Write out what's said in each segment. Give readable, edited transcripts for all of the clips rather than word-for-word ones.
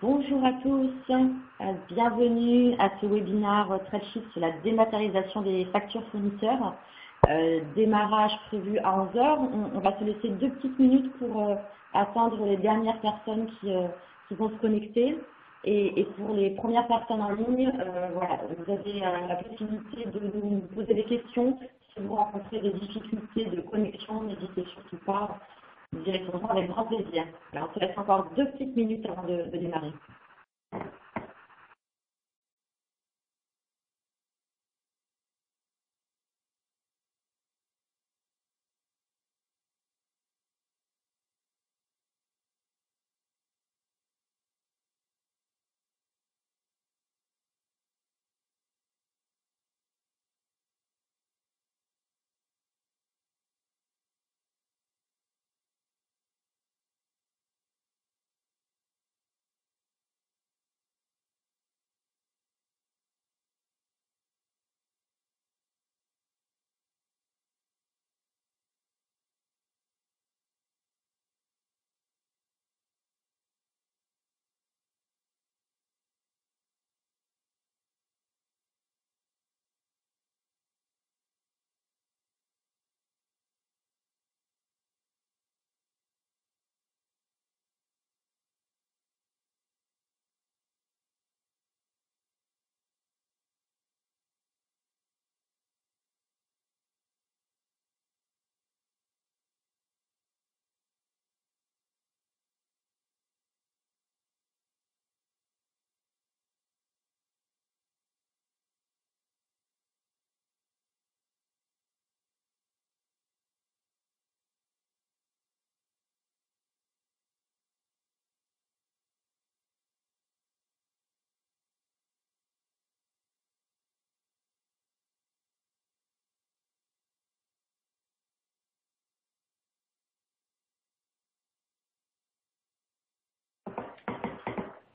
Bonjour à tous, bienvenue à ce webinaire Trade-Shift sur la dématérialisation des factures fournisseurs. Démarrage prévu à 11 heures. On va se laisser 2 petites minutes pour attendre les dernières personnes qui vont se connecter. Et pour les premières personnes en ligne, voilà, vous avez la possibilité de nous poser des questions. Si vous rencontrez des difficultés de connexion, n'hésitez surtout pas. Nous y répondrons avec grand plaisir. Alors, on se laisse encore 2 petites minutes avant de démarrer.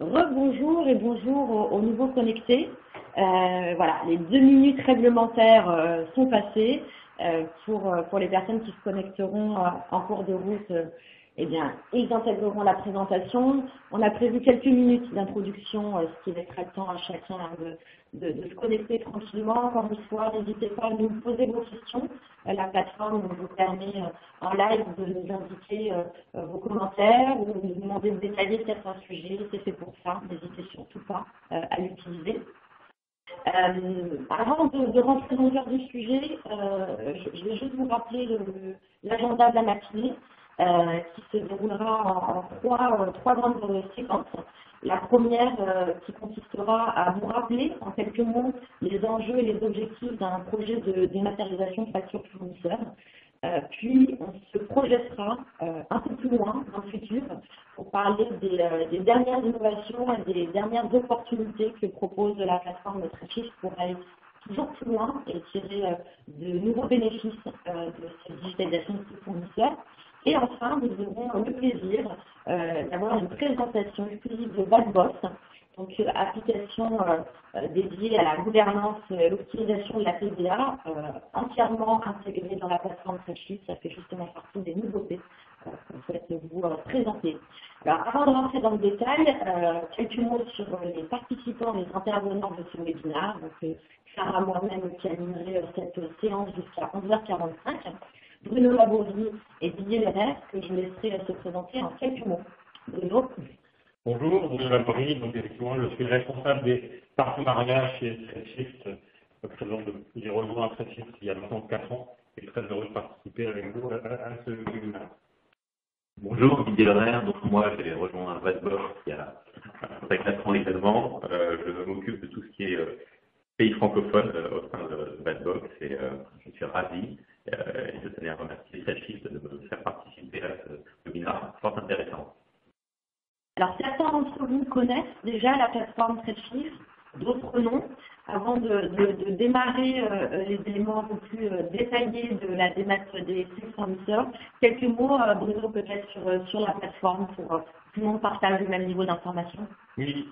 Rebonjour et bonjour aux nouveaux connectés. Voilà, les 2 minutes réglementaires sont passées. Pour les personnes qui se connecteront en cours de route, eh bien, ils intégreront la présentation. On a prévu quelques minutes d'introduction, ce qui laissera le temps à chacun de se connecter tranquillement. Encore une fois, n'hésitez pas à nous poser vos questions. La plateforme vous permet en live de nous indiquer vos commentaires ou de nous demander de détailler certains sujets. C'est fait pour ça. N'hésitez surtout pas à l'utiliser. Avant de rentrer dans le cœur du sujet, je vais juste vous rappeler l'agenda de la matinée qui se déroulera en trois grandes séquences. La première qui consistera à vous rappeler en quelques mots les enjeux et les objectifs d'un projet de dématérialisation de factures fournisseurs. Puis on se projettera un peu plus loin dans le futur pour parler des dernières innovations et des dernières opportunités que propose la plateforme Trade-Shift pour aller toujours plus loin et tirer de nouveaux bénéfices de cette digitalisation de ces fournisseurs. Et enfin, nous aurons le plaisir d'avoir une présentation exclusive de Vadboss, donc application dédiée à la gouvernance et l'optimisation de la TVA, entièrement intégrée dans la plateforme Trade-Shift. Ça fait justement partie des nouveautés qu'on souhaite vous présenter. Alors, avant de rentrer dans le détail, quelques mots sur les participants, les intervenants de ce webinaire. Donc, Sarah, moi-même qui animerai cette séance jusqu'à 11h45. Bruno Laborie et Didier Lerner, que je laisserai se présenter en quelques mots. Bruno. Bonjour, Bruno Laborie. Donc, effectivement, je suis responsable des partenariats chez Trade-Shift. J'ai rejoint Trade-Shift il y a maintenant 4 ans et très heureux de participer avec vous à ce webinaire. Bonjour, Didier Lerner. Donc, moi, j'ai rejoint Vadbox il y a à peu près 4 ans également. Je m'occupe de tout ce qui est pays francophone au sein de Vadbox et je suis ravi. Et je tenais à remercier Trade-Shift de me faire participer à ce webinaire fort intéressant. Alors, certains d'entre vous connaissent déjà la plateforme Trade-Shift, d'autres non. Avant de démarrer les éléments un peu plus détaillés de la démat des flux fournisseurs, quelques mots, Bruno, peut-être sur la plateforme pour que tout le monde partage le même niveau d'information. Oui,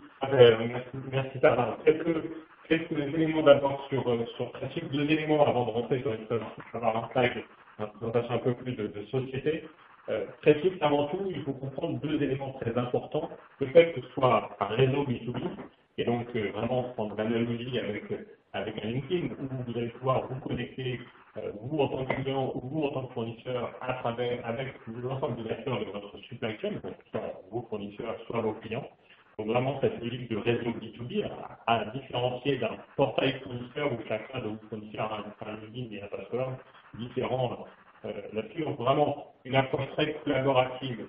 merci Sarah. Quelques éléments d'abord sur Trade-Shift, 2 éléments avant de rentrer sur une présentation un peu plus de société. Très vite, avant tout, il faut comprendre deux éléments très importants. Le fait que ce soit un réseau B2B, et donc vraiment prendre l'analogie avec un LinkedIn, où vous allez pouvoir vous connecter, vous en tant que client ou vous en tant que fournisseur, avec l'ensemble des acteurs de votre supply chain, donc soit vos fournisseurs, soit vos clients. Donc vraiment cette logique de réseau B2B à différencier d'un portail fournisseur où chacun de vos fournisseurs a un login et un password différent là-dessus. Donc vraiment une approche très collaborative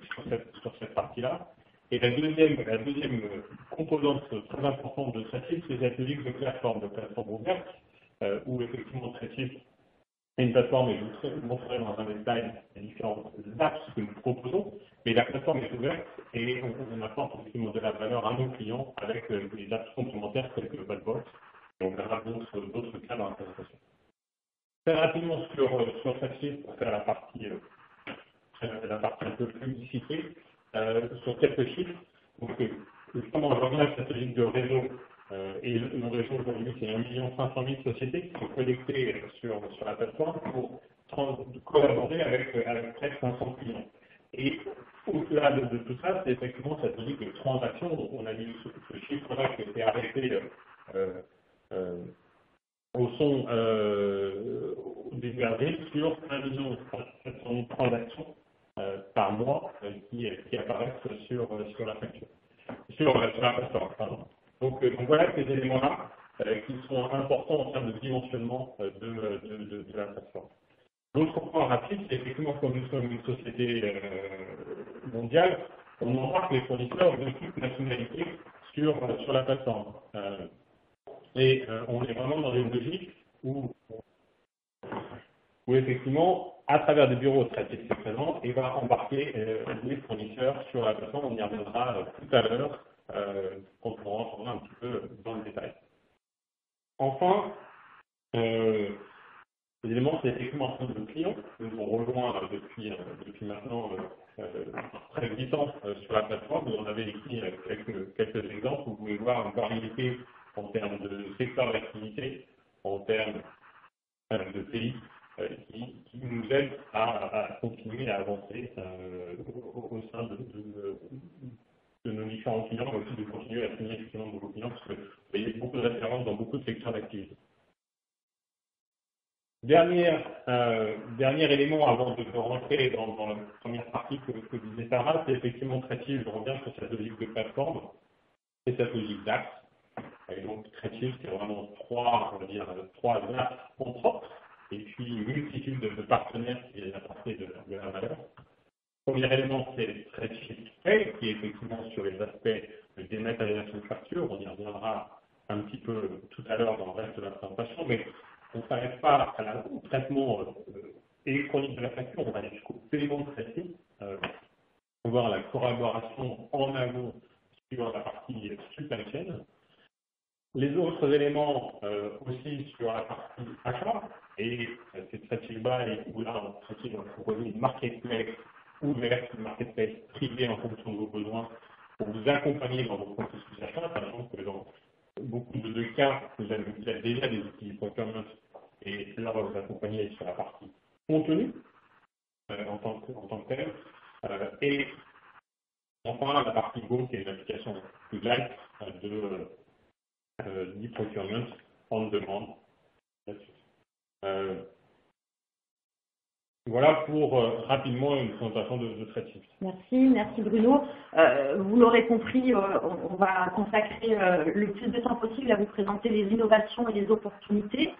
sur cette partie-là. Et la deuxième composante très importante de Threadshift, c'est cette logique de plateforme ouverte, où effectivement Threadshift est une plateforme, et je vous montrerai dans un des slides les différentes apps que nous proposons, mais la plateforme est ouverte et on apporte effectivement de la valeur à nos clients avec des apps complémentaires telles que le Badbox, et on verra d'autres cas dans la présentation. Très rapidement sur Threadshift, pour faire la partie un peu publicité, sur quelques chiffres. Donc, justement, je reviens à cette logique de réseau. Et le réseau aujourd'hui, c'est 1 500 000 sociétés qui sont connectées sur la plateforme pour collaborer avec près de 500 clients. Et au-delà de tout ça, c'est effectivement cette logique de transaction. Donc, on a mis ce chiffre-là qui a été arrêté au son au début avril sur 1 700 000 transactions par mois qui apparaissent sur la facture, sur la plateforme. Pardon. Donc voilà ces éléments-là qui sont importants en termes de dimensionnement de la plateforme. L'autre point rapide, c'est effectivement comme nous sommes une société mondiale, on embarque les fournisseurs de toute nationalité sur la plateforme. Et on est vraiment dans une logique où effectivement, à travers des bureaux stratégiques présents, il va embarquer les fournisseurs sur la plateforme. On y reviendra tout à l'heure quand on rentrera un petit peu dans le détail. Enfin, les éléments, c'est effectivement un de nos clients. Nous avons rejoint depuis maintenant près de 8 ans sur la plateforme. Vous en avez écrit quelques exemples. Vous pouvez voir une variété en termes de secteur d'activité, en termes de pays qui nous aident à continuer à avancer au sein de nos différents clients, mais aussi de continuer à signer effectivement de nouveaux clients, parce que vous voyez beaucoup de références dans beaucoup de secteurs d'activité. Dernier élément avant de rentrer dans la première partie que disait Sarah, c'est effectivement Threadshift, je reviens sur cette logique de plateforme, c'est cette logique d'axe. Et donc Threadshift, c'est vraiment trois axes propres, et puis une multitude de partenaires qui viennent apporter de la valeur. Premier élément, c'est Threadshift Pay, qui est effectivement sur les aspects de dématérialisation de factures. On y reviendra un petit peu tout à l'heure dans le reste de la présentation, mais on ne s'arrête pas au traitement électronique de la facture, on va aller jusqu'au paiement de Threadshift, voir la collaboration en amont sur la partie supply chain. Les autres éléments aussi sur la partie achat, et c'est Threadshift Buy, où là, Threadshift va proposer une marketplace ouverte, une marketplace privée en fonction de vos besoins, pour vous accompagner dans vos processus d'achat, sachant que dans beaucoup de cas, vous avez déjà des outils de procurement, et cela va vous accompagner sur la partie contenu, en tant que tel, et enfin la partie Go, qui est une application plus light du procurement en demande. Voilà pour rapidement une présentation de Threadshift. Merci Bruno. Vous l'aurez compris, on va consacrer le plus de temps possible à vous présenter les innovations et les opportunités.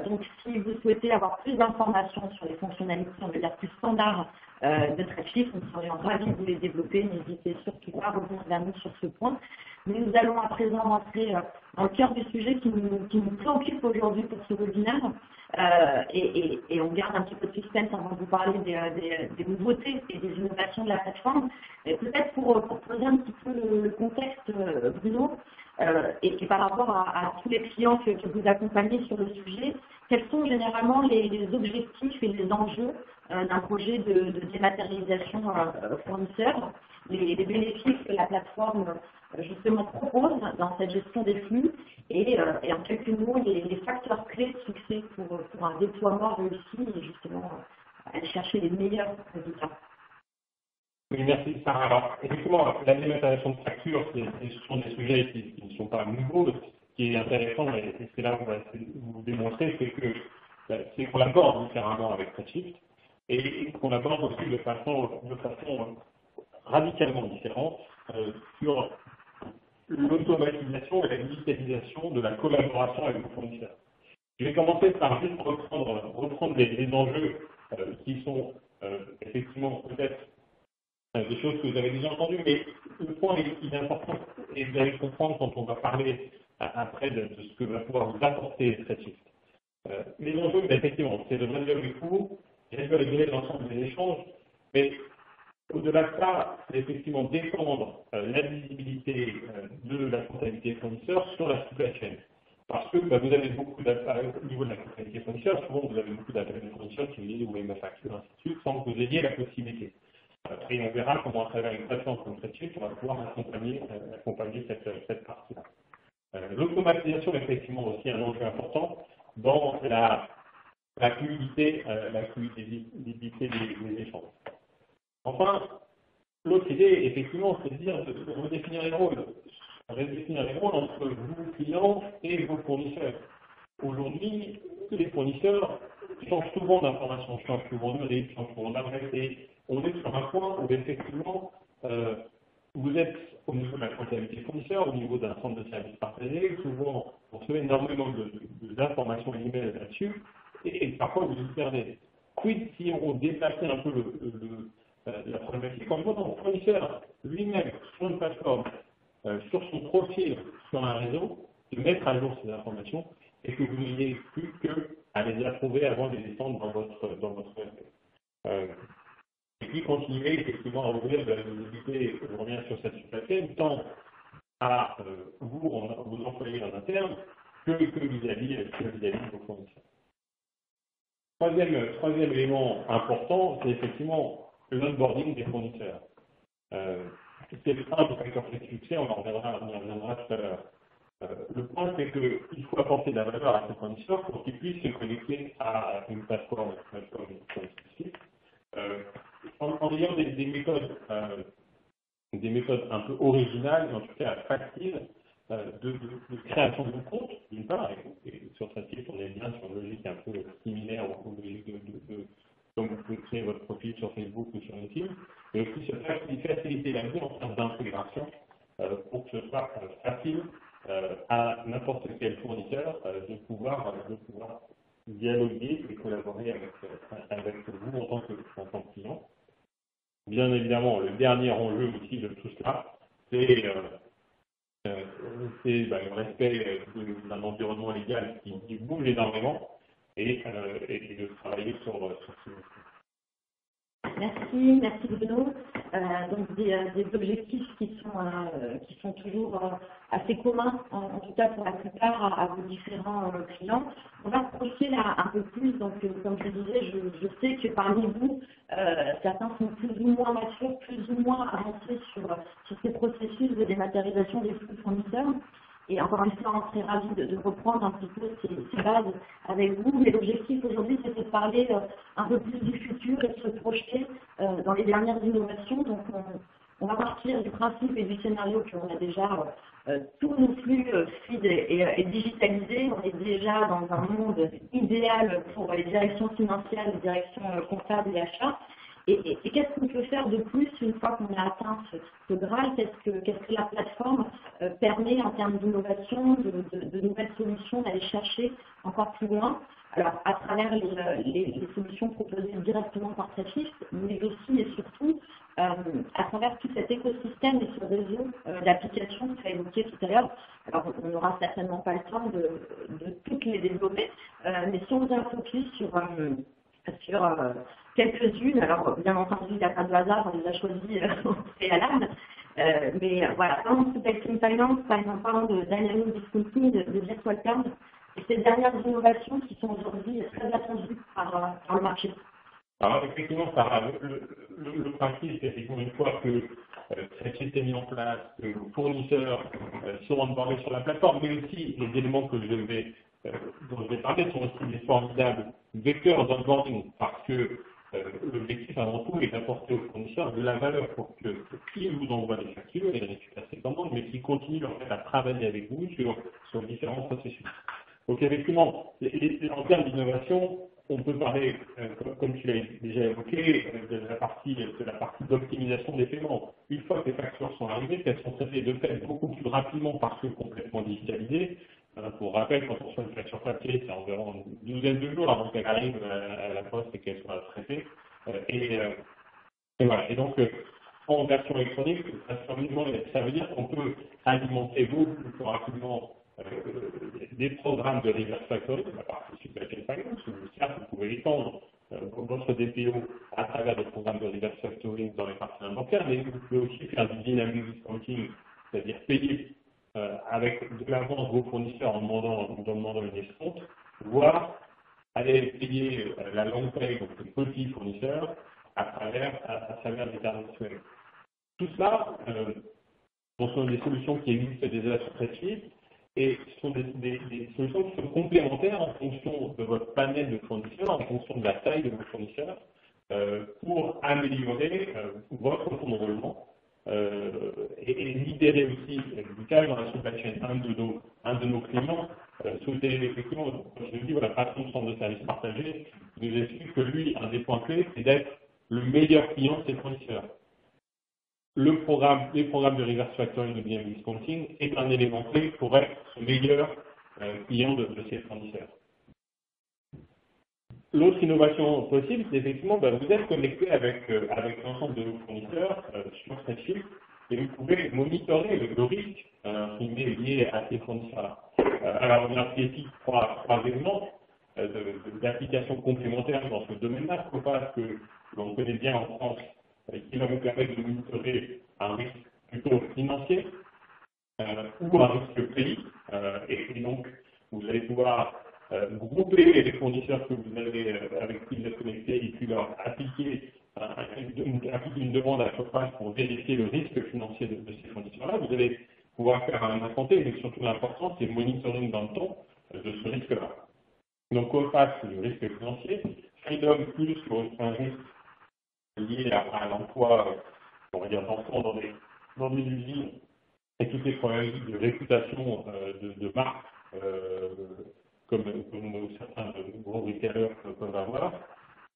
Donc si vous souhaitez avoir plus d'informations sur les fonctionnalités, on va dire plus standards de Threadshift, nous serions ravis de vous les développer. N'hésitez surtout pas à revenir vers nous sur ce point. Mais nous allons à présent rentrer dans le cœur du sujet qui nous préoccupe aujourd'hui pour ce webinaire. Et on garde un petit peu de suspense avant de vous parler des nouveautés et des innovations de la plateforme. Peut-être pour poser un petit peu le contexte, Bruno, et par rapport à tous les clients que vous accompagnez sur le sujet, quels sont généralement les objectifs et les enjeux d'un projet de dématérialisation fournisseur, les bénéfices que la plateforme justement propose dans cette gestion des flux et en quelques mots les facteurs clés de succès pour un déploiement réussi et justement aller chercher les meilleurs résultats. Oui, merci Sarah. Alors, effectivement, la dématérialisation de factures, ce sont des sujets qui ne sont pas nouveaux. Ce qui est intéressant, et c'est là où on va vous démontrer, c'est qu'on l'aborde différemment avec Redshift et qu'on l'aborde aussi de façon radicalement différente sur l'automatisation et la digitalisation de la collaboration avec les fournisseurs. Je vais commencer par juste reprendre les enjeux qui sont effectivement peut-être des choses que vous avez déjà entendues, mais le point il est important et vous allez le comprendre quand on va parler après de ce que va pouvoir vous apporter Redshift. Les enjeux, effectivement, c'est de réduire les coûts, réduire l'ensemble des échanges, mais au-delà de ça, c'est effectivement défendre la visibilité de la comptabilité fournisseur sur la supply chain. Parce que vous avez beaucoup d'appels au niveau de la comptabilité fournisseur, souvent vous avez beaucoup d'appels de fournisseurs qui vous disent où est ma facture, ainsi de suite, sans que vous ayez la possibilité. Et on verra comment à travers une plateforme comme Redshift, on va pouvoir accompagner cette partie-là. L'automatisation est effectivement aussi un enjeu important dans la fluidité des échanges. Enfin, l'autre idée, effectivement, c'est de dire de redéfinir les rôles entre vous, clients, et vos fournisseurs. Aujourd'hui, les fournisseurs changent souvent d'informations, changent souvent de rythme, changent souvent d'adresse, et on est sur un point où, effectivement, vous êtes au niveau de la comptabilité fournisseur, au niveau d'un centre de services partagé, souvent on recevez énormément d'informations et d'emails là-dessus, et parfois vous vous perdez. Quid si on déplaçait un peu la problématique en disant au fournisseur lui-même sur une plateforme, sur son profil, sur un réseau, de mettre à jour ces informations et que vous n'ayez plus qu'à les approuver avant de les descendre dans votre web. Et puis continuer effectivement à ouvrir de la visibilité, je reviens sur cette supply chain, tant à vos employés en interne que vis-à-vis de vos fournisseurs. Troisième élément important, c'est effectivement l'onboarding des fournisseurs. C'est un des facteurs de succès, on y reviendra tout à l'heure. Le point, c'est qu'il faut apporter de la valeur à ces fournisseurs pour qu'ils puissent se connecter à une plateforme spécifique. En ayant des méthodes un peu originales, mais en tout cas faciles, de création de compte, d'une part, et sur ce site, on est bien sur une logique un peu similaire aux logiques comme vous pouvez créer votre profil sur Facebook ou sur LinkedIn, et aussi faciliter la vie en termes d'intégration pour que ce soit facile à n'importe quel fournisseur de pouvoir dialoguer et collaborer avec vous en tant que client. Bien évidemment, le dernier enjeu aussi de tout cela, c'est le respect d'un environnement légal qui bouge énormément et de travailler sur ce. Merci Bruno. Donc des objectifs qui sont toujours assez communs, en tout cas pour la plupart à vos différents clients. On va approcher là un peu plus, donc comme je disais, je sais que parmi vous, certains sont plus ou moins matures, plus ou moins avancés sur ces processus de dématérialisation des flux fournisseurs. Et encore une fois, on serait ravis de reprendre un petit peu ces bases avec vous. Mais l'objectif aujourd'hui, c'est de parler un peu plus du futur et de se projeter dans les dernières innovations. Donc, on va partir du principe et du scénario qu'on a déjà tous nos flux fluides et digitalisés. On est déjà dans un monde idéal pour les directions financières, les directions comptables et achats. Et qu'est-ce qu'on peut faire de plus une fois qu'on a atteint ce Graal? Qu'est-ce que la plateforme permet en termes d'innovation, de nouvelles solutions, d'aller chercher encore plus loin? Alors, à travers les solutions proposées directement par Redshift, mais aussi et surtout à travers tout cet écosystème et ce réseau d'applications que tu as évoqué tout à l'heure. Alors, on n'aura certainement pas le temps de toutes les développer, mais si on faisait un focus sur quelques-unes, alors bien entendu, il n'y a pas de hasard, on les a choisis au préalable, mais voilà, parlons de Supply Finance, parlons de Dynamic Discounting, de Virtual Card, et ces dernières innovations qui sont aujourd'hui très attendues par le marché. Alors effectivement, Sarah, le principe, c'est effectivement une fois que Redshift est mis en place, que vos fournisseurs sont onboardés sur la plateforme, mais aussi les éléments dont je vais parler sont aussi des formidables vecteurs d'onboarding, parce que l'objectif avant tout est d'apporter aux fournisseurs de la valeur pour que qu'ils vous envoient des factures et récupèrent ces commandes, mais qu'ils continuent en fait à travailler avec vous sur différents processus. Donc effectivement, en termes d'innovation, on peut parler, comme tu l'as déjà évoqué, de la partie d'optimisation des paiements. Une fois que les factures sont arrivées, qu'elles sont traitées de fait beaucoup plus rapidement parce que complètement digitalisées. Pour rappel, quand on reçoit une facture papier, c'est environ une douzaine de jours avant qu'elle arrive à la poste et qu'elle soit traitée. Et voilà. Et donc, en version électronique, ça veut dire qu'on peut alimenter beaucoup plus rapidement des programmes de reverse factoring, la partie supply chain finance, où certes, vous pouvez étendre votre DPO à travers des programmes de reverse factoring dans les partenaires bancaires, mais vous pouvez aussi faire du dynamic discounting, c'est-à-dire payer avec de l'avance vos fournisseurs en demandant une escompte, voire aller payer la longue paye, donc les petits fournisseurs, à travers des tarifs mensuels. Tout cela, ce sont des solutions qui existent déjà sur cette suite, et ce sont des solutions qui sont complémentaires en fonction de votre panel de fournisseurs, en fonction de la taille de vos fournisseurs, pour améliorer votre fonds de roulement et libérer aussi du cas dans la supply chain. Un de nos clients souhaitait effectivement, comme je le dis, voilà, patron de centre de services partagés, nous explique que lui, un des points clés, c'est d'être le meilleur client de ses fournisseurs. Les programmes de reverse factoring de dynamic discounting est un élément clé pour être le meilleur client de ses fournisseurs. L'autre innovation possible, c'est effectivement, vous êtes connecté avec l'ensemble de vos fournisseurs sur cette file et vous pouvez monitorer le risque lié à ces fournisseurs-là. Alors, on a ici trois éléments d'applications complémentaires dans ce domaine-là. Copas, que l'on connaît bien en France, qui va vous permettre de monitorer un risque plutôt financier ou un risque pays. Et donc, vous allez pouvoir grouper les fournisseurs que vous avez, avec qui vous êtes connectés et puis leur appliquer une demande à Copas pour vérifier le risque financier de ces fournisseurs-là. Vous allez pouvoir faire un instant T, mais surtout l'important, c'est le monitoring dans le temps de ce risque-là. Donc, Copas, c'est le risque financier. Freedom Plus, un risque lié à l'emploi, on va dire, d'enfants dans des usines et toutes les problématiques de réputation de marque, comme certains gros retailers peuvent avoir.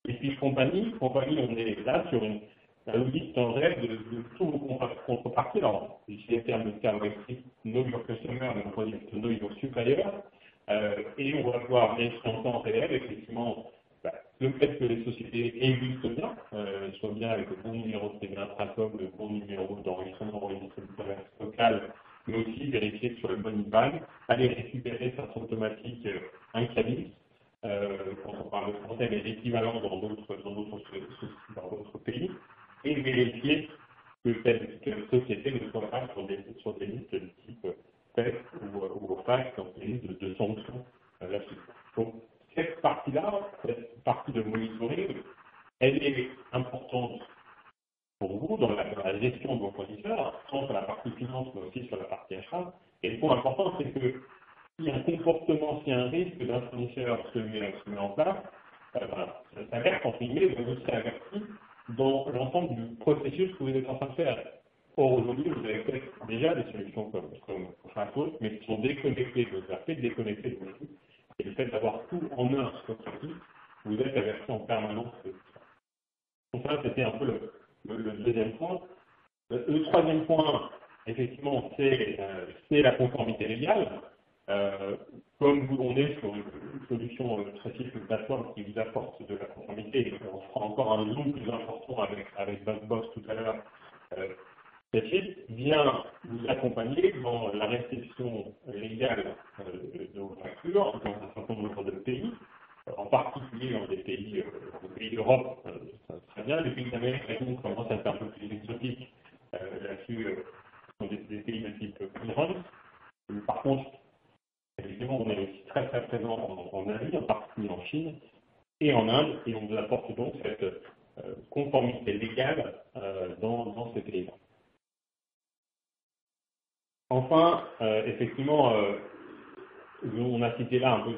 Et puis compagnie, on est là sur la logique tangente de tous vos contreparties. Alors, ici les termes de KYC, Know Your Customer, mais on pourrait dire Know Your Supplier. Et on va pouvoir vérifier en temps réel, effectivement, le fait que les sociétés existent bien, soient bien avec le bon numéro de TVA Intracom, le bon numéro d'enregistrement au registre du commerce local, mais aussi vérifier sur le bon IBAN, aller récupérer de façon automatique un cabis, quand on parle de français, mais l'équivalent dans d'autres pays, et vérifier que telle société ne soit pas sur des listes de type PEF ou OFAC, donc des listes de sanctions là-dessus. Donc, cette partie-là, cette partie de monitoring, elle est importante pour vous dans la gestion de vos fournisseurs, tant sur la partie finance, mais aussi sur la partie achat. Et le point important, c'est que s'il y a un comportement, s'il y a un risque d'un fournisseur se met en place, ça s'avère qu'en guillemets, vous serez averti dans l'ensemble du processus que vous êtes en train de faire. Or, aujourd'hui, vous avez peut-être déjà des solutions comme Frankfurt, mais qui sont déconnectées de vous avez déconnecté de vos flux. Et le fait d'avoir tout en un sur votre outil, vous êtes averti en permanence de tout ça. Donc ça, c'était un peu le deuxième point. Le troisième point, effectivement, c'est la conformité légale. Comme on est sur une solution très simple, une plateforme qui vous apporte de la conformité, et on fera encore un zoom plus important avec Backbox tout à l'heure, cette suite vient vous accompagner dans la restriction légale de vos factures dans un certain nombre de pays, en particulier dans des pays d'Europe, très bien. Les pays d'Amérique latine commencent à être un peu plus exotiques là-dessus, ce sont des pays de type Iran. Par contre, effectivement, on est aussi très très présent en Asie, en particulier en Chine et en Inde, et on vous apporte donc cette conformité légale dans ces pays-là. Enfin, effectivement, on a cité là un peu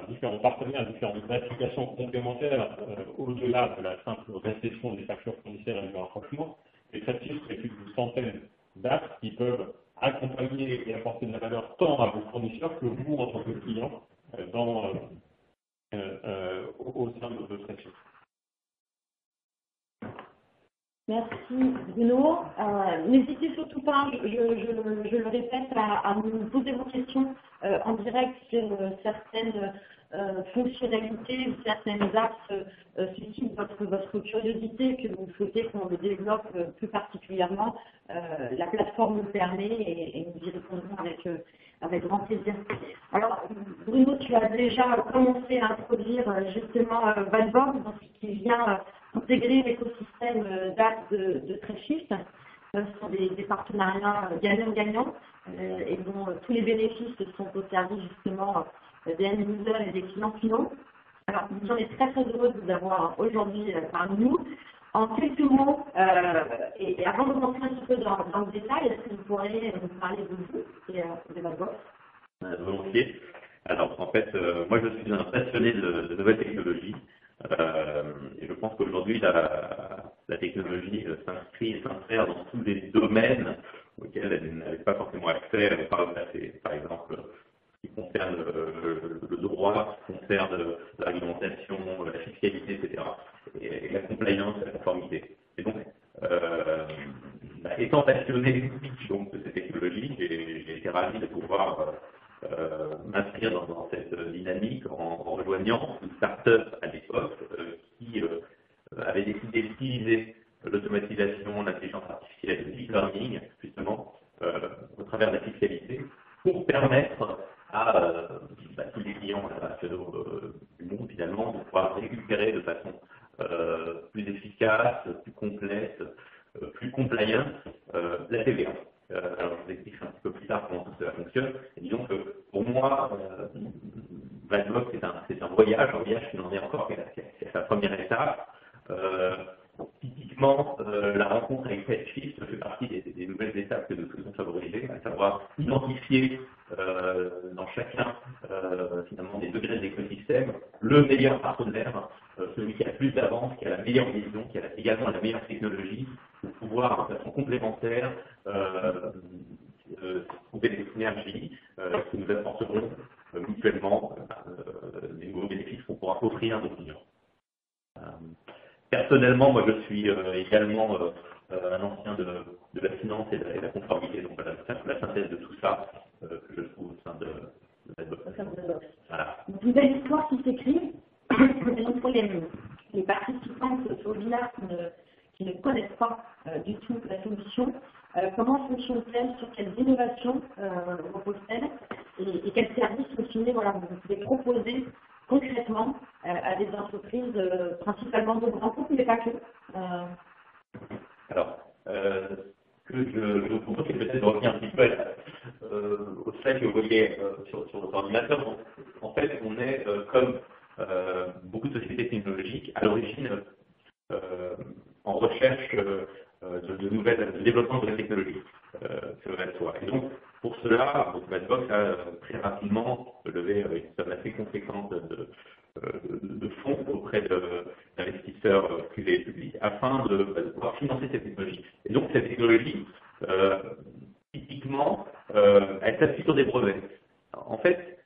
différents partenaires, différentes applications complémentaires au-delà de la simple récession des factures fournisseurs et du rapprochement. Et Tradeshift, c'est plus d'une centaine d'apps qui peuvent accompagner et apporter de la valeur tant à vos fournisseurs que vous en tant que client au sein de Tradeshift. Merci Bruno. N'hésitez surtout pas, je le répète, à nous poser vos questions en direct sur certaines fonctionnalités ou certaines apps suscitent votre curiosité, que vous souhaitez qu'on le développe plus particulièrement. La plateforme le permet et nous y répondrons avec grand plaisir. Alors Bruno, tu as déjà commencé à introduire justement Vadbox, qui vient intégrer l'écosystème d'apps de Tradeshift. Ce sont des partenariats gagnant-gagnant et dont tous les bénéfices sont au service justement des end-users et des clients finaux. Alors, nous sommes très très heureux de vous avoir aujourd'hui parmi nous. En quelques mots, et avant de rentrer un petit peu dans le détail, est-ce que vous pourriez nous parler de vous et de Vadbox? Volontiers. Alors, en fait, moi, je suis un passionné de nouvelles technologies. Et je pense qu'aujourd'hui, la technologie s'inscrit et s'insère dans tous les domaines auxquels elle n'avait pas forcément accès par le passé. Par exemple, ce qui concerne le droit, ce qui concerne la réglementation, la fiscalité, etc. Et la compliance, la conformité. Et donc, étant passionné donc, de ces technologies, j'ai été ravi de pouvoir m'inscrire dans cette dynamique en rejoignant une start-up à l'époque qui avait décidé d'utiliser l'automatisation, l'intelligence artificielle et le deep learning, justement, au travers de la fiscalité, pour permettre à tous les clients internationaux du monde, finalement, de pouvoir récupérer de façon plus efficace, plus complète, plus compliant la TVA. Alors, je vous explique un petit peu plus tard comment tout cela fonctionne. Et disons que pour moi, Vadbox, c'est un voyage qui n'en est encore qu'à sa première étape. Typiquement, la rencontre avec Tradeshift fait partie des nouvelles étapes que nous souhaitons favoriser, à savoir identifier dans chacun finalement des degrés de l'écosystème le meilleur partenaire, celui qui a plus d'avance, qui a la meilleure vision, qui a également la meilleure technologie, pour pouvoir de façon complémentaire trouver des synergies qui nous apporteront mutuellement des nouveaux bénéfices qu'on pourra offrir à nos clients. Personnellement, moi je suis également un ancien de la finance et de la conformité, donc la synthèse de tout ça que je trouve au sein de Vadbox. Voilà. Une belle histoire qui s'écrit, et donc pour les participants de ce webinaire qui ne connaissent pas du tout la solution, comment fonctionne-t-elle, sur quelles innovations repose-t-elle et quels services vous pouvez proposer concrètement à des entreprises, principalement de grands groupes, mais pas que. Alors, ce que je vous propose, c'est peut-être de revenir un petit peu au slide que vous voyez sur votre ordinateur. Donc, en fait, on est, comme beaucoup de sociétés technologiques, à l'origine en recherche de développement de la technologie. Ça va de soi. Et donc, pour cela, Vadbox a très rapidement levé une somme assez conséquente de fonds auprès d'investisseurs privés et publics afin de pouvoir financer cette technologie. Et donc, cette technologie, typiquement, elle s'appuie sur des brevets. En fait,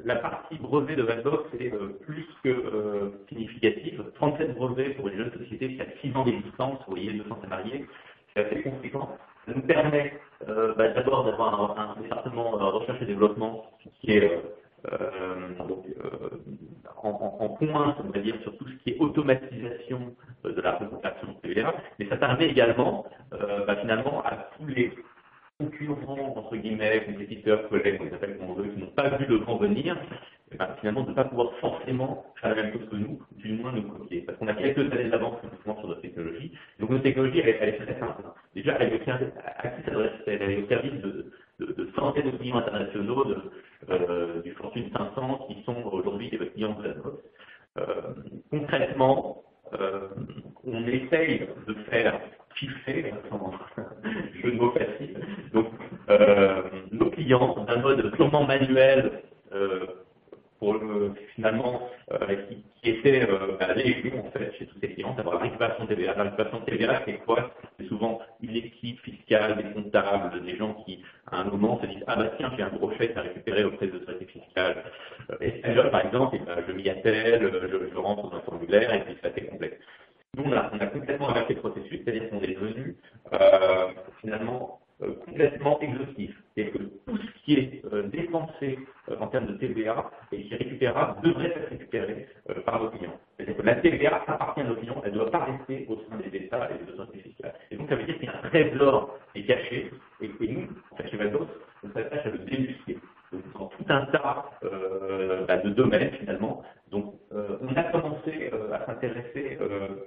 la partie brevet de Vadbox est plus que significative. 37 brevets pour une jeune société qui a 6 ans d'existence, vous voyez, 200 salariés, c'est assez conséquent. Ça nous permet d'abord d'avoir un département recherche et développement qui est en pointe, on va dire, sur tout ce qui est automatisation de la présentation de TVA, mais ça permet également, finalement, à tous les concurrents, entre guillemets, compétiteurs, collègues, on les appelle comme on veut, qui n'ont pas vu le vent venir, finalement, de ne pas pouvoir forcément faire la même chose que nous, du moins nous copier. Parce qu'on a quelques années d'avance sur notre technologie. Donc notre technologie, elle est très simple. Déjà, elle est au service de centaines de clients internationaux du Fortune 500 qui sont aujourd'hui des clients de Vadbox. Concrètement, on essaye de faire chiffrer, jeu de mots facile, donc nos clients d'un mode purement manuel pour finalement qui était légion en fait chez tous ces clients, d'avoir la récupération TVA. La récupération TVA, c'est quoi? C'est souvent une équipe fiscale, des comptables, des gens qui à un moment se disent ah bah tiens j'ai un gros chèque à récupérer auprès de l'autorité fiscale. Et là, par exemple, je m'y attelle, je rentre dans un formulaire et puis c'est assez complexe. Nous on a complètement arrêté le processus, c'est-à-dire qu'on est devenu finalement complètement exhaustif. Et que tout ce qui est dépensé en termes de TVA et qui est récupérable devrait être récupéré par nos clients. C'est-à-dire que la TVA appartient à nos clients, elle ne doit pas rester au sein des États et des autorités fiscales. Et donc ça veut dire qu'il y a un trésor qui est caché, et nous, en fait, chez Vados, on s'attache à le débusquer. Donc dans tout un tas de domaines finalement. Donc on a commencé à s'intéresser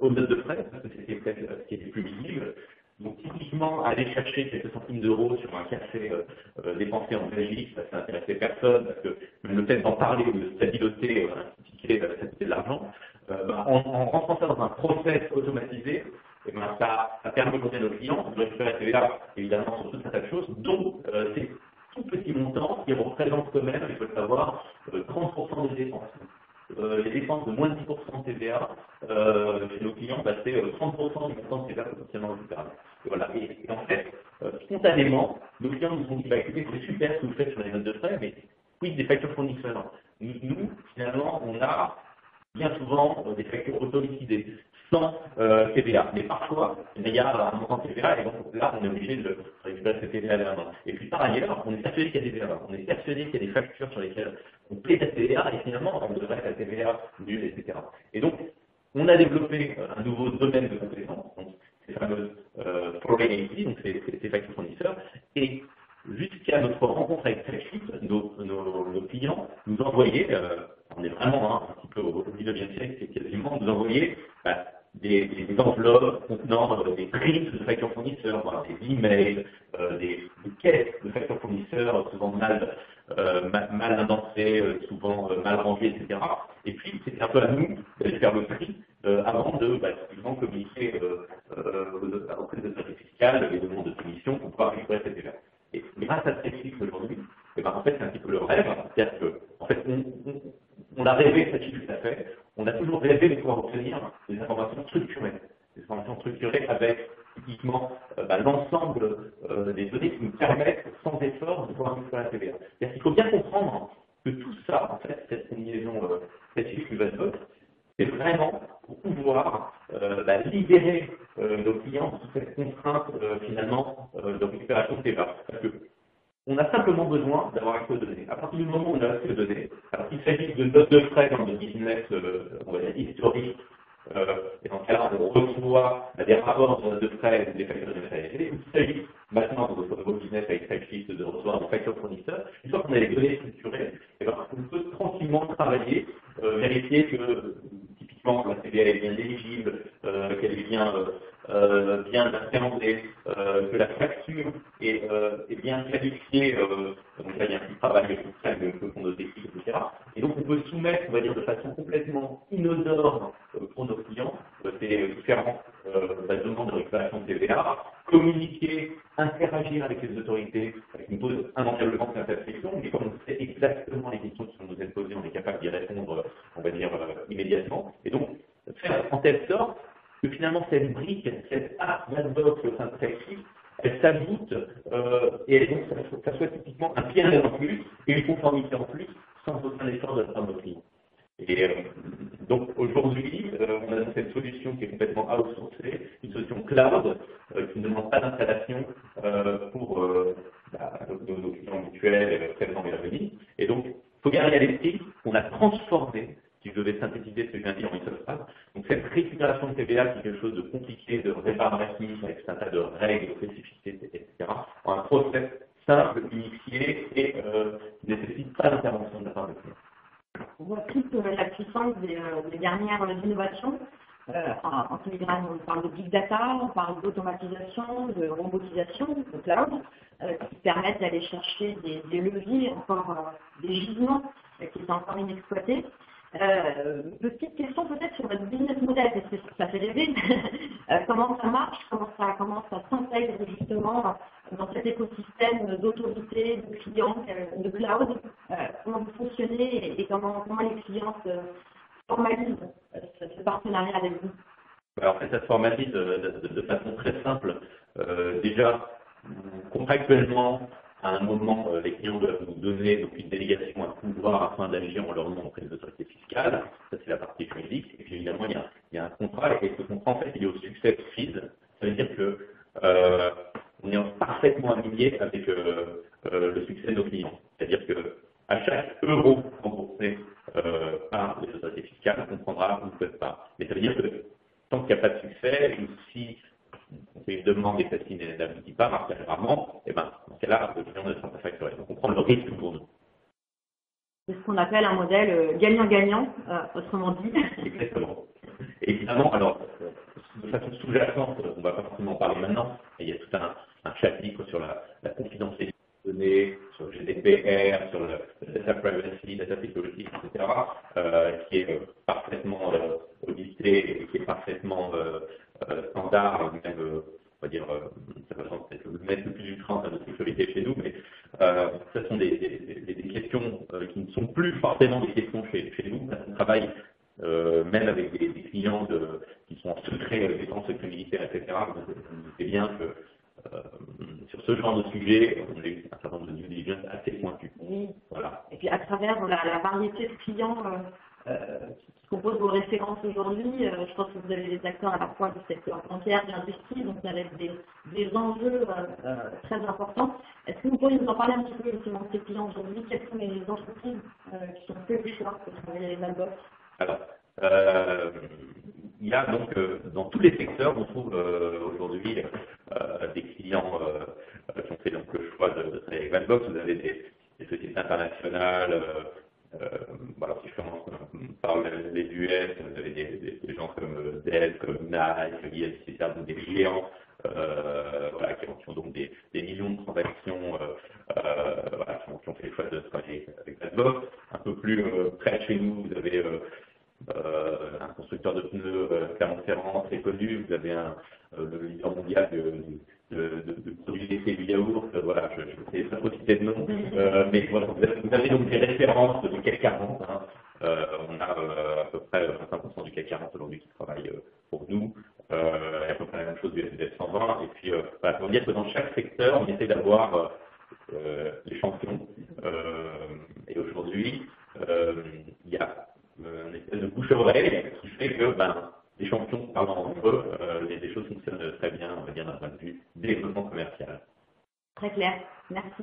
aux notes de frais, parce que c'était peut-être ce qui était plus visible. Donc typiquement, aller chercher quelques centimes d'euros sur un café dépensé en Belgique, ça n'intéressait personne, parce que même le fait d'en parler, de stabiloter un ticket, ça coûtait de l'argent. En rentrant ça dans un process automatisé, ça permet de nos clients de récupérer la TVA, évidemment, sur tout un tas de choses, dont ces tout petits montants qui représentent quand même, il faut le savoir, 30% des dépenses. Les dépenses de moins de 10% de TVA chez nos clients, c'est 30% du montant de TVA potentiellement récupérable. Voilà. Et en fait, spontanément, nos clients nous ont dit écoutez, c'est super ce que vous faites sur les notes de frais, mais oui, des factures fournisseurs. Nous, finalement, on a bien souvent des factures auto-liquidées, sans TVA. Mais parfois, il y a un montant de TVA, et donc là, on est obligé de récupérer cette TVA là. Et puis par ailleurs, on est persuadé qu'il y a des erreurs. On est persuadé qu'il y a des factures sur lesquelles on paie la TVA, et finalement, on devrait la TVA nulle, etc. Et donc, on a développé un nouveau domaine de compétences, donc ces fameuses foreign IT, donc ces factures fournisseurs, et jusqu'à notre rencontre avec TechSheet, nos clients nous envoyaient, on est vraiment un petit peu au 19e siècle, quasiment, nous envoyaient des enveloppes contenant des prints de factures fournisseurs, voilà, des emails, des caisses de factures fournisseurs, souvent mal indentés, souvent mal rangés, etc. Et puis, c'était un peu à nous d'aller faire le tri avant de typiquement communiquer auprès des autorités fiscales les demandes de soumission pour pouvoir récupérer cette TVA. Mais grâce à TechSheet aujourd'hui, en fait, c'est un petit peu le rêve, c'est-à-dire que, en fait, on a rêvé cette chiffre tout à fait, on a toujours rêvé de pouvoir obtenir des informations structurées avec typiquement l'ensemble des données qui nous permettent, sans effort, de pouvoir récupérer la TVA. C'est-à-dire qu'il faut bien comprendre que tout ça, en fait, cette combinaison TechSheet plus Vados, c'est vraiment pour pouvoir libérer nos clients de toute cette contrainte finalement de récupération de TVA. Parce que on a simplement besoin d'avoir accès aux données. À partir du moment où on a accès aux données, alors qu'il s'agit de notes de frais dans le business, on va dire historique, et dans ce cas-là, on reçoit des rapports de frais des factures de matérialité, ou qu'il s'agit maintenant dans notre nouveau business avec TechSheet de recevoir des factures fournisseurs, une fois qu'on a les données structurées, on peut tranquillement travailler, vérifier que typiquement la TVA est bien éligible, qu'elle est bien appréhendée, que la facture est bien qualifiée, donc là il y a un petit travail que font nos équipes, etc. Et donc on peut soumettre, on va dire, de façon complètement inodore pour nos clients ces différentes demandes de récupération de TVA, communiquer, interagir avec les autorités, qui nous posent immanquablement certaines questions, mais comme on sait exactement les questions qui vont nous être posées, on est capable d'y répondre, on va dire, immédiatement. Et donc, faire en telle sorte que finalement cette brique, cette app Vadbox au sein de TechSheet, elle s'ajoute et donc ça soit typiquement un PNL en plus et une conformité en plus sans aucun effort de la part de nos clients. Et donc aujourd'hui, on a cette solution qui est complètement outsourcée, une solution cloud qui ne demande pas d'installation pour nos clients mutuels présents et à venir. Et donc, il faut garder à l'esprit qu'on a transformé, si je devais synthétiser ce que je viens de dire en une seule phrase, donc cette récupération de TVA qui est quelque chose de compliqué, de rébarbatif, avec un tas de règles, de spécificités, etc., en un process simple, unifié et qui ne nécessite pas d'intervention de la part de clients. On voit toute la puissance des dernières innovations. En Telegram, on parle de big data, on parle d'automatisation, de robotisation, de cloud, qui permettent d'aller chercher des leviers, encore des gisements qui sont encore inexploités. Petite question peut-être sur votre business model, parce que ça fait rêver. Comment ça marche, comment ça s'intègre justement dans cet écosystème système d'autorité, de clients, de cloud, comment vous fonctionnez et comment les clients se formalisent ce partenariat avec vous? Alors, en fait, ça se formalise de façon très simple. Déjà, contractuellement, à un moment, les clients doivent nous donner donc, une délégation à pouvoir afin d'agir en leur nom auprès des autorités fiscales. Ça, c'est la partie juridique. Et puis, évidemment, il y a un contrat. Et ce contrat, en fait, il est au succès fees. Ça veut dire que on est parfaitement aligné avec le succès de nos clients. C'est-à-dire que à chaque euro remboursé par les autorités fiscales, on prendra une quote part. Mais ça veut dire que tant qu'il n'y a pas de succès, ou si on fait une demande et celle-ci n'aboutit pas, rarement, et ben, dans ce cas-là, le client ne sera pas facturé. Donc on prend le risque pour nous. C'est ce qu'on appelle un modèle gagnant-gagnant, autrement dit. Exactement. Et évidemment, alors, de façon sous-jacente, on ne va pas forcément parler maintenant, mais il y a tout un chapitre sur la confidentialité des données, sur le GDPR, sur le data privacy, data security, etc., qui est parfaitement audité et qui est parfaitement standard, même, on va dire, ça va peut-être mettre le plus ultra en termes de sécurité chez nous, mais ce sont des questions qui ne sont plus forcément des questions chez nous. On travaille même avec des clients qui sont en secret, défense, secret militaire, etc. Vous savez bien que sur ce genre de sujet, on a eu un certain nombre de due diligence assez pointus. Oui. Voilà. Et puis à travers la variété de clients qui composent vos références aujourd'hui, je pense que vous avez des acteurs à la fois du secteur bancaire, de l'industrie, donc avec des enjeux très importants. Est-ce que vous pourriez nous en parler un petit peu justement de ces clients aujourd'hui? Quelles sont les entreprises qui ont fait le choix de travailler avec Valbox? Alors, il y a donc dans tous les secteurs, on trouve aujourd'hui des clients qui ont fait donc le choix de travailler avec Valbox. Vous avez des sociétés internationales. Alors si je commence par les US, vous avez des gens comme Dell, comme Nike, etc., donc des géants voilà, qui ont donc des millions de transactions voilà, qui ont fait le choix de travailler avec Valbox. Un peu plus près de chez nous, vous avez un constructeur de pneus Clermont-Ferrand très connu, vous avez le leader mondial de produits laitiers du yaourt, voilà, je ne sais pas trop citer de nom, mais voilà, vous avez donc des références du CAC 40, hein. On a à peu près 25% du CAC 40 aujourd'hui qui travaille pour nous, et à peu près la même chose du S&P 120, et puis voilà, pour dire que dans chaque secteur, on essaie d'avoir les champions, et aujourd'hui, il y a une espèce de bouche-oreille qui fait que les champions parlant entre eux, les choses fonctionnent très bien, on va dire d'un point de vue développement commercial. Très clair. Merci.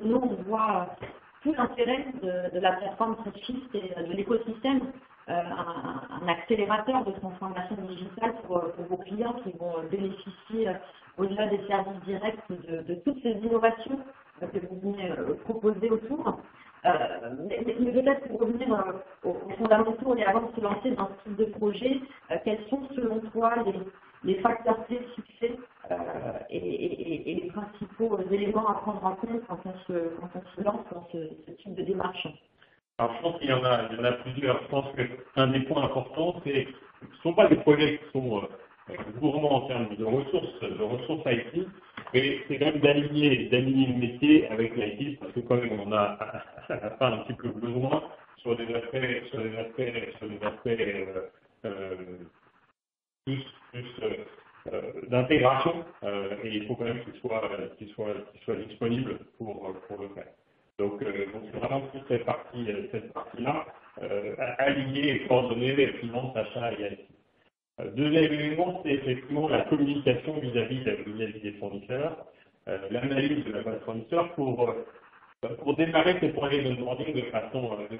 Nous, on voit tout l'intérêt de la plateforme Threadshift et de l'écosystème, un accélérateur de transformation digitale pour vos clients qui vont bénéficier, au-delà des services directs, de toutes ces innovations que vous venez proposer autour. Mais peut-être pour revenir aux fondamentaux et avant de se lancer dans ce type de projet, quels sont selon toi les facteurs clés de succès et les principaux éléments à prendre en compte quand on se lance dans ce type de démarche? Alors, je pense qu'il y en a plusieurs. Je pense qu'un des points importants, ce ne sont pas des projets qui sont gourmands en termes de ressources IT, mais c'est quand même d'aligner le métier avec l'IT, parce que quand même on a à la fin un petit peu besoin sur des aspects plus d'intégration, et il faut quand même qu'ils soient disponibles pour le faire. Donc c'est vraiment toute cette partie-là, aligner et coordonner les finances, achats et IT. Deuxième élément, c'est effectivement la communication vis-à-vis des fournisseurs, l'analyse de la base fournisseur pour démarrer ces projets de onboarding de façon le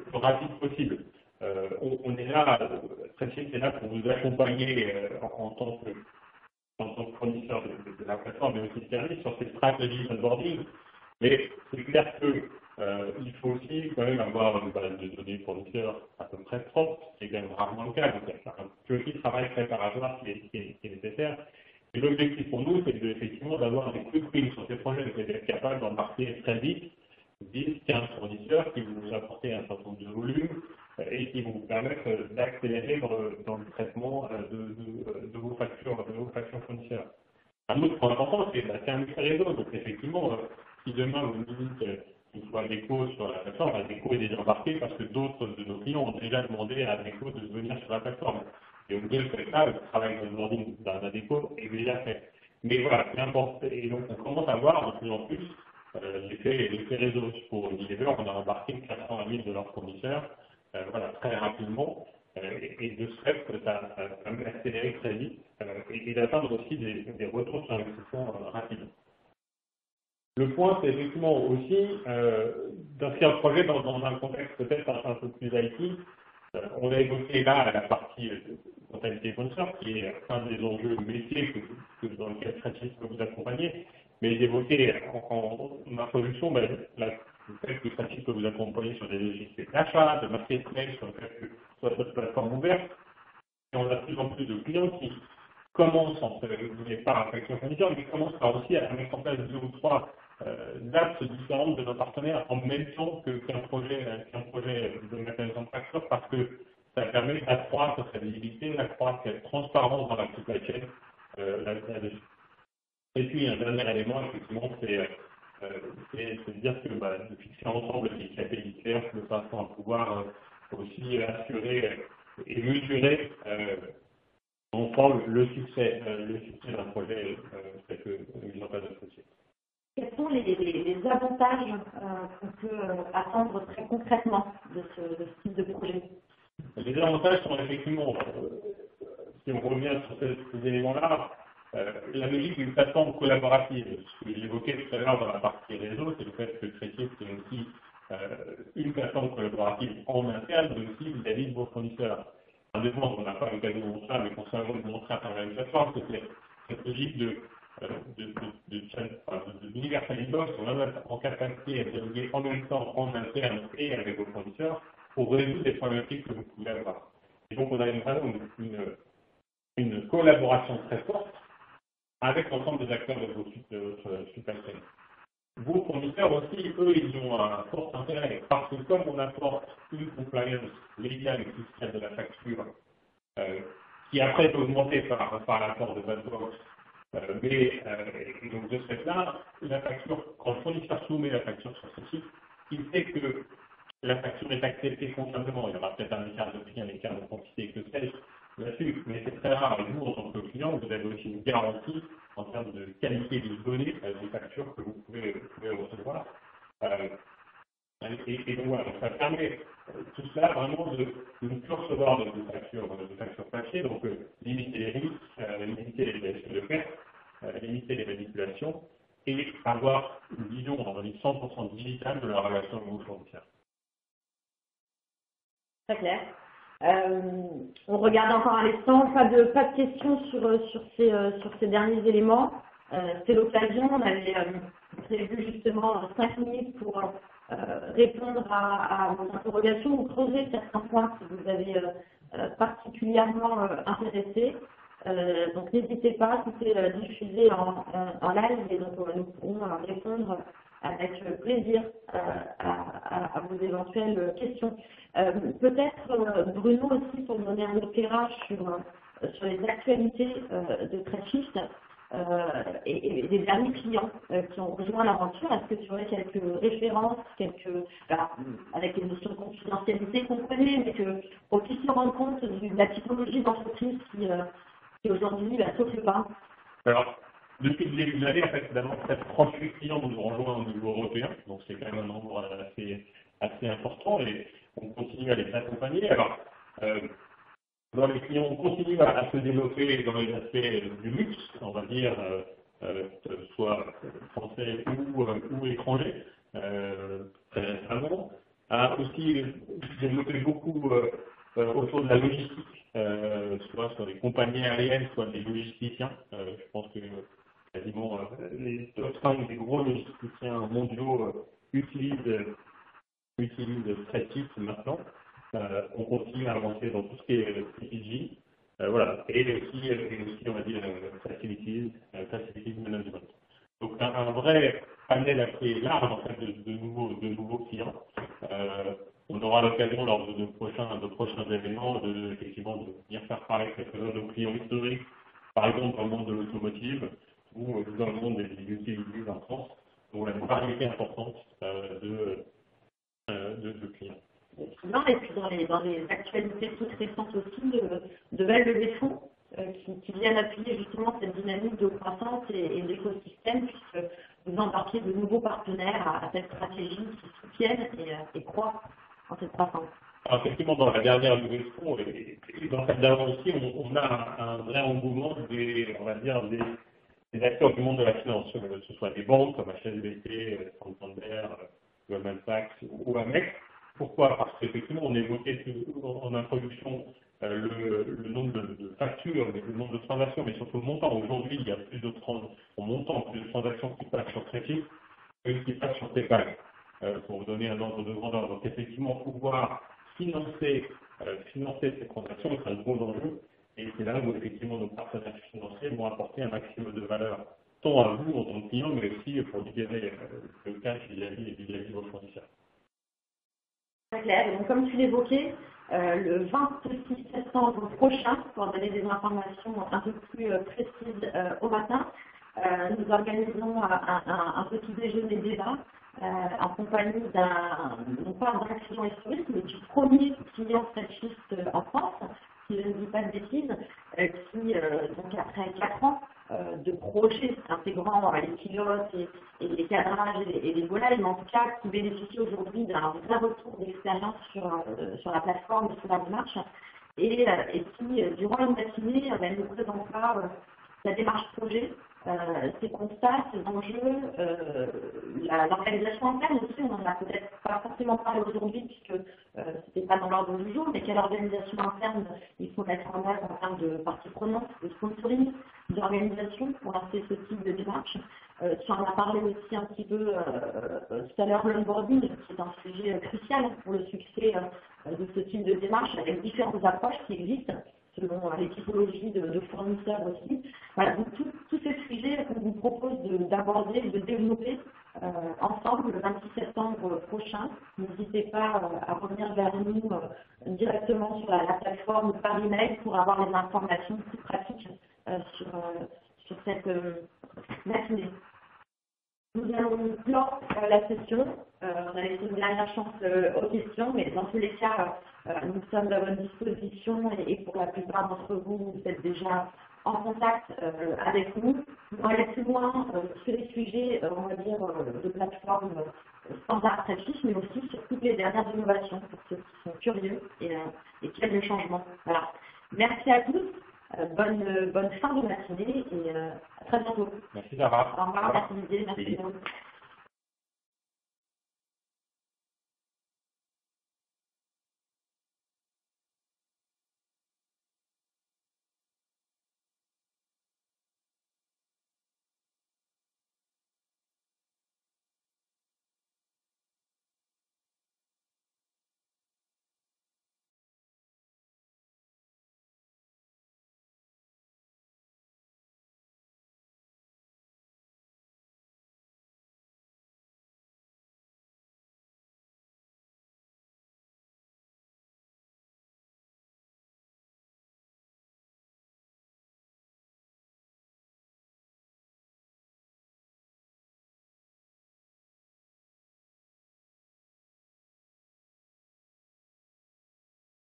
plus rapide possible. On est là, Threadshift est là pour vous accompagner en tant que fournisseur de la plateforme, mais aussi de service sur ces stratégies d'onboarding. Mais c'est clair qu'il faut aussi quand même avoir une base de données fournisseurs à peu près propre, ce qui est quand même rarement le cas. Donc il y a un petit travail préparatoire qui est nécessaire. Et l'objectif pour nous, c'est effectivement d'avoir des quick wins sur ces projets, d'être capable d'embarquer très vite 10, 15 fournisseurs qui vont vous apporter un certain nombre de volumes et qui vont vous permettre d'accélérer dans le traitement de vos factures fournisseurs. Un autre point important, c'est un effet réseau. Donc effectivement, si demain vous nous dites qu'il faut Adecco sur la plateforme, Adecco est déjà embarqué parce que d'autres de nos clients ont déjà demandé à Adecco de venir sur la plateforme. Et on dit que là, le travail de onboarding d'un Adecco est déjà fait. Mais voilà, c'est important. Et donc on commence à voir de plus en plus l'effet réseau. Pour Unilever, on a embarqué 400 000 de leurs fournisseurs voilà, très rapidement. Et de ce fait, ça a accéléré très vite et d'atteindre aussi des retours sur investissement rapides. Le point, c'est effectivement aussi d'inscrire le projet dans un contexte peut-être un peu plus IT. On a évoqué là la partie comptabilité fournisseur, qui est un des enjeux métiers dans lequel Tratis peut vous accompagner. Mais j'évoquais en introduction le fait que Tratis peut vous accompagner sur des logiciels d'achat, de marketplace, sur le fait que soit cette plateforme ouverte. Et on a de plus en plus de clients qui commencent, par la facture fournisseur, mais qui commencent par aussi à mettre en place 2 ou 3 dates différentes de nos partenaires en même temps qu'un projet de mécanisme de facture, parce que ça permet d'accroître sa visibilité, d'accroître cette transparence dans la supply chain là-dessus. Et puis un dernier élément, effectivement, c'est de dire que de fixer ensemble des KPI clairs de façon à pouvoir aussi assurer et mesurer ensemble le succès d'un projet tel que mis en place associé. Quels sont les avantages qu'on peut attendre très concrètement de ce type de projet? Les avantages sont effectivement, si on revient sur ces éléments-là, la logique d'une plateforme collaborative. Ce que j'évoquais tout à l'heure dans la partie réseau, c'est le fait que Tratis c'est aussi une plateforme collaborative en interne, mais aussi vis-à-vis de vos fournisseurs. Un des points qu'on n'a pas l'occasion de montrer, mais qu'on s'est de montrer à travers une plateforme, c'est cette logique d'universal inbox, on va être en capacité à dialoguer en même temps en interne et avec vos fournisseurs pour résoudre les problématiques que vous pouvez avoir. Et donc on a vraiment une collaboration très forte avec l'ensemble des acteurs de votre supply chain. Vos fournisseurs aussi, eux, ils ont un fort intérêt, parce que comme on apporte une compliance légale et fiscale de la facture, qui après peut augmenter par l'apport de Badbox, donc de ce fait-là, la facture, quand le fournisseur soumet la facture sur ce site, il sait que la facture est acceptée convenablement. Il y aura peut-être un écart de prix, un écart de quantité, que sais-je, là-dessus, mais c'est très rare. Et vous, en tant que client, vous avez aussi une garantie en termes de qualité des données des factures que vous pouvez recevoir. Et donc voilà, donc ça permet tout cela vraiment de ne plus recevoir de factures papier, donc limiter les risques, limiter les risques de perte, limiter les manipulations et avoir une vision, on va dire, 100% digitale de la relation avec vos fournisseurs. Très clair. On regarde encore un instant, pas de questions sur ces derniers éléments. C'est l'occasion, on avait prévu justement 5 minutes pour répondre à vos interrogations ou creuser certains points si vous avez particulièrement intéressé. Donc n'hésitez pas, tout est diffusé en live et donc nous pourrons répondre avec plaisir à vos éventuelles questions. Peut-être Bruno aussi pour donner un éclairage sur les actualités de Tratis et des derniers clients qui ont rejoint l'aventure. Est-ce que tu aurais quelques références, alors, avec les notions de confidentialité qu'on connaît, mais qu'on puisse se rendre compte de la typologie d'entreprise qui aujourd'hui s'occupe pas? Alors, depuis le début de l'année, en fait, d'abord, 38 clients nous ont rejoint au niveau européen, donc c'est quand même un nombre assez important et on continue à les accompagner. Alors, dans les clients, on continue à se développer dans les aspects du luxe, on va dire, soit français ou étrangers, très récemment. A aussi développé beaucoup autour de la logistique, soit sur les compagnies aériennes, soit des logisticiens. Je pense que quasiment les top 5 des gros logisticiens mondiaux utilisent Tratis maintenant. On continue à avancer dans tout ce qui est CPG, voilà, et aussi, on va dire, facilities management. Donc un vrai panel assez large en fait de nouveaux clients. On aura l'occasion lors de prochains événements effectivement de venir faire parler quelques-uns de nos clients historiques, par exemple dans le monde de l'automotive, ou dans le monde des utilities en France, où on a une variété importante de clients. Non, et puis dans les actualités toutes récentes aussi de belles levées de fonds qui viennent appuyer justement cette dynamique de croissance et d'écosystème, puisque vous embarquez de nouveaux partenaires à cette stratégie qui soutiennent et croient en cette croissance. Alors, effectivement, dans la dernière levée de fonds, et dans cette dernière aussi, on a un vrai engouement on va dire, des acteurs du monde de la finance, que ce soit des banques comme HSBC, Santander, Goldman Sachs ou Amex. Pourquoi? Parce qu'effectivement, on évoquait en introduction le nombre de factures, le nombre de transactions, mais surtout le montant. Aujourd'hui, il y a plus de transactions qui passent sur Crédit que qui passent sur PayPal, pour vous donner un ordre de grandeur. Donc effectivement, pouvoir financer ces transactions est un gros enjeu, et c'est là où effectivement nos partenaires financiers vont apporter un maximum de valeur, tant à vous en tant que client, mais aussi pour libérer le cash vis-à-vis de vos fournisseurs. Très clair. Donc, comme tu l'évoquais, le 26 septembre prochain, pour donner des informations un peu plus précises au matin, nous organisons un petit déjeuner débat en compagnie non pas d'un client historique, mais du premier client Frenchist en France, si je ne dis pas de bêtises, qui, donc après 4 ans de projets intégrant les pilotes et les cadrages et les volets, mais en tout cas qui bénéficie aujourd'hui d'un vrai retour d'expérience sur la plateforme et sur la démarche, et qui, durant une matinée, nous présentera sa démarche projet, ses constats, ses enjeux, l'organisation interne aussi. On n'en a peut-être pas forcément parlé aujourd'hui puisque ce n'était pas dans l'ordre du jour, mais quelle organisation interne il faut mettre en œuvre en termes de parties prenantes, de sponsoring, d'organisation pour lancer ce type de démarche. Tu en as parlé aussi un petit peu tout à l'heure, l'onboarding, qui est un sujet crucial pour le succès de ce type de démarche, avec différentes approches qui existent selon les typologies de fournisseurs aussi. Voilà, donc tous ces sujets qu'on vous propose d'aborder, de développer ensemble le 26 septembre prochain. N'hésitez pas à revenir vers nous directement sur la plateforme par email pour avoir les informations plus pratiques sur cette matinée. Nous allons clore la session. On a laissé une dernière chance aux questions, mais dans tous les cas, nous sommes à votre disposition et pour la plupart d'entre vous, vous êtes déjà en contact avec nous. On va aller plus loin sur les sujets, on va dire, de plateforme standard Frenchist, mais aussi sur toutes les dernières innovations pour ceux qui sont curieux et qui aiment le changement. Voilà. Merci à tous. Bonne fin de matinée et à très bientôt. Merci Sarah. Au revoir, merci Didier, merci.